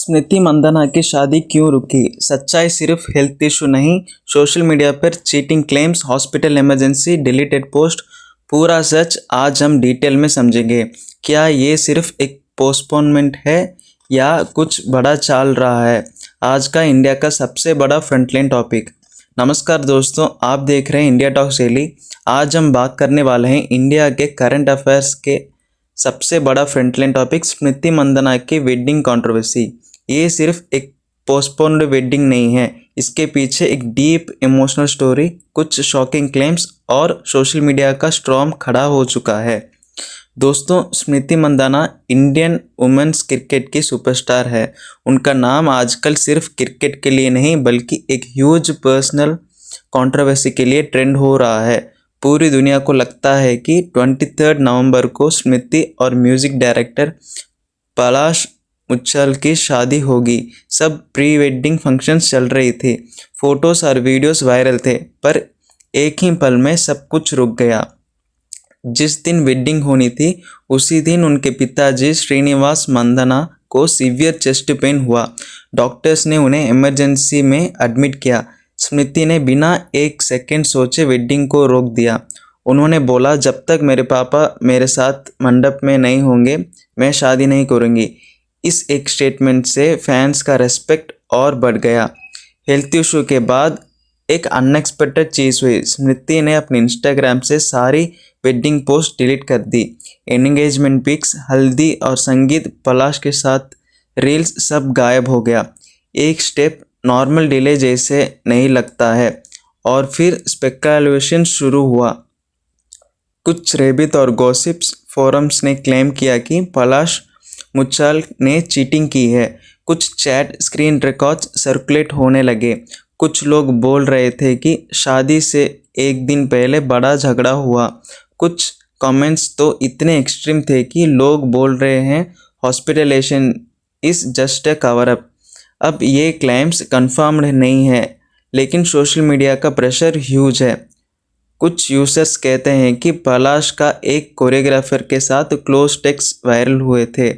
स्मृति मंदाना की शादी क्यों रुकी? सच्चाई सिर्फ हेल्थ इशू नहीं, सोशल मीडिया पर cheating claims, hospital emergency, deleted post, पूरा सच आज हम डिटेल में समझेंगे। क्या ये सिर्फ एक पोस्टपोनमेंट है या कुछ बड़ा चल रहा है? आज का इंडिया का सबसे बड़ा फ्रंटलाइन टॉपिक। नमस्कार दोस्तों, आप देख रहे हैं इंडिया टॉक्स डेली। आज हम बात करने वाले हैं इंडिया के करंट अफेयर्स के सबसे बड़ा फ्रंटलाइन टॉपिक, स्मृति मंदाना की वेडिंग कंट्रोवर्सी। ये सिर्फ एक पोस्टपोन्ड वेडिंग नहीं है, इसके पीछे एक डीप इमोशनल स्टोरी, कुछ शॉकिंग क्लेम्स और सोशल मीडिया का स्टॉर्म खड़ा हो चुका है। दोस्तों, स्मृति मंदाना इंडियन वुमेन्स क्रिकेट की सुपरस्टार है। उनका नाम आजकल सिर्फ क्रिकेट के लिए नहीं बल्कि एक ह्यूज पर्सनल कंट्रोवर्सी के लिए ट्रेंड हो रहा है। पूरी दुनिया को लगता है कि 23 नवंबर को स्मृति और म्यूजिक डायरेक्टर पलाश मुच्छल की शादी होगी। सब प्री वेडिंग फंक्शंस चल रही थी, फोटोज और वीडियोस वायरल थे, पर एक ही पल में सब कुछ रुक गया। जिस दिन वेडिंग होनी थी उसी दिन उनके पिताजी श्रीनिवास मंदाना को सीवियर चेस्ट पेन हुआ। डॉक्टर्स ने उन्हें इमरजेंसी में एडमिट किया। स्मृति ने बिना एक सेकंड सोचे वेडिंग को रोक दिया। उन्होंने बोला, जब तक मेरे पापा मेरे साथ मंडप में नहीं होंगे मैं शादी नहीं करूँगी। इस एक स्टेटमेंट से फैंस का रेस्पेक्ट और बढ़ गया। हेल्थ इशू के बाद एक अनएक्सपेक्टेड चीज़ हुई। स्मृति ने अपने इंस्टाग्राम से सारी वेडिंग पोस्ट डिलीट कर दी। एंगेजमेंट पिक्स, हल्दी और संगीत, पलाश के साथ रील्स, सब गायब हो गया। एक स्टेप नॉर्मल डिले जैसे नहीं लगता है। और फिर स्पेकुलेशन शुरू हुआ। कुछ रेबित और गॉसिप्स फोरम्स ने क्लेम किया कि पलाश मुच्छल ने चीटिंग की है। कुछ चैट स्क्रीन रिकॉर्ड्स सर्कुलेट होने लगे। कुछ लोग बोल रहे थे कि शादी से एक दिन पहले बड़ा झगड़ा हुआ। कुछ कमेंट्स तो इतने एक्सट्रीम थे कि लोग बोल रहे हैं hospitalization is just a cover up. अब ये क्लेम्स कंफर्म्ड नहीं है, लेकिन सोशल मीडिया का प्रेशर ह्यूज है। कुछ यूजर्स कहते हैं कि पलाश का एक कोरियोग्राफर के साथ क्लोज टेक्स्ट वायरल हुए थे।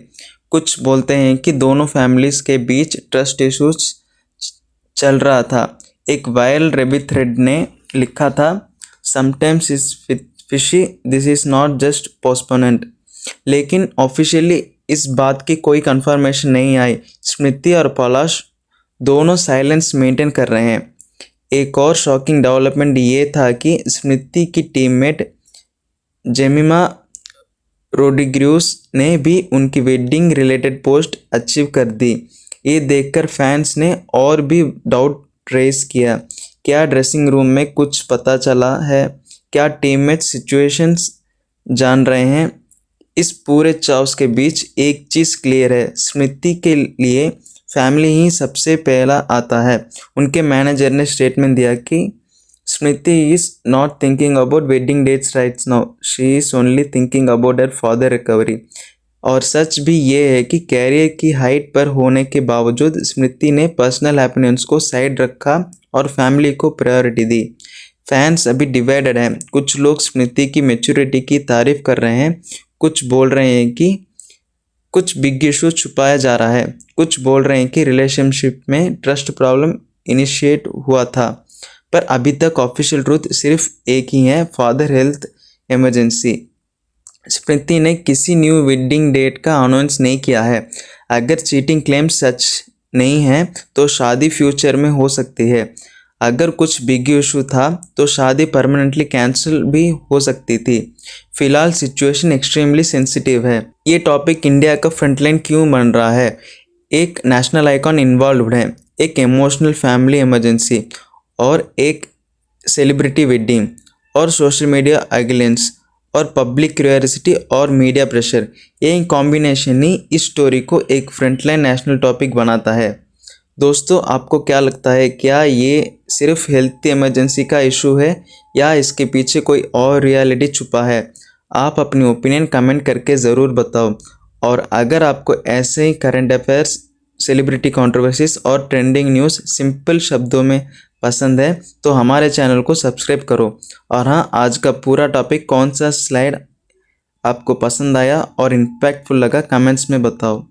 कुछ बोलते हैं कि दोनों फैमिलीज के बीच ट्रस्ट इश्यूज चल रहा था। एक वायरल रेबिट थ्रेड ने लिखा था, sometimes is fishy, this is not just postponement. लेकिन ऑफिशियली इस बात की कोई कंफर्मेशन नहीं आई। स्मृति और पलाश दोनों साइलेंस मेंटेन कर रहे हैं। एक और शॉकिंग डेवलपमेंट ये था कि स्मृति की टीममेट जेमिमा रोड्रिग्यूज ने भी उनकी वेडिंग रिलेटेड पोस्ट अचीव कर दी। ये देखकर फैंस ने और भी डाउट रेज किया। क्या ड्रेसिंग रूम में कुछ पता चला है? क्या टीममेट सिचुएशंस जान रहे हैं? इस पूरे चाउस के बीच एक चीज़ क्लियर है, स्मृति के लिए फैमिली ही सबसे पहला आता है। उनके मैनेजर ने स्टेटमेंट दिया कि Smriti is not thinking about wedding dates right now, she is only thinking about her father recovery. और सच भी ये है कि कैरियर की हाइट पर होने के बावजूद स्मृति ने पर्सनल हैप्पीनेस को साइड रखा और फैमिली को प्रायोरिटी दी। फैंस अभी डिवाइडेड हैं। कुछ लोग स्मृति की मैच्योरिटी की तारीफ कर रहे हैं, कुछ बोल रहे हैं कि कुछ बिग इशू छुपाया जा रहा है, कुछ बोल रहे हैं कि रिलेशनशिप में ट्रस्ट प्रॉब्लम इनिशिएट हुआ था। पर अभी तक ऑफिशियल ट्रूथ सिर्फ एक ही है, फादर हेल्थ इमरजेंसी। स्मृति ने किसी न्यू वेडिंग डेट का अनाउंस नहीं किया है। अगर चीटिंग क्लेम सच नहीं है तो शादी फ्यूचर में हो सकती है। अगर कुछ बिग इशू था तो शादी परमानेंटली कैंसिल भी हो सकती थी। फिलहाल सिचुएशन एक्सट्रीमली सेंसिटिव है। ये टॉपिक इंडिया का फ्रंटलाइन क्यों बन रहा है? एक नेशनल आइकॉन इन्वॉल्व है, एक इमोशनल फैमिली इमरजेंसी और एक सेलिब्रिटी वेडिंग, और सोशल मीडिया अगेंस्ट और पब्लिक क्यूरियोसिटी और मीडिया प्रेशर। ये कॉम्बिनेशन ही इस स्टोरी को एक फ्रंटलाइन नेशनल टॉपिक बनाता है। दोस्तों, आपको क्या लगता है? क्या ये सिर्फ हेल्थ इमरजेंसी का इशू है या इसके पीछे कोई और रियलिटी छुपा है? आप अपनी ओपिनियन कमेंट करके ज़रूर बताओ। और अगर आपको ऐसे ही करंट अफेयर्स, सेलिब्रिटी कंट्रोवर्सीज और ट्रेंडिंग न्यूज़ सिंपल शब्दों में पसंद है तो हमारे चैनल को सब्सक्राइब करो। और हाँ, आज का पूरा टॉपिक कौन सा स्लाइड आपको पसंद आया और इम्पैक्टफुल लगा कमेंट्स में बताओ।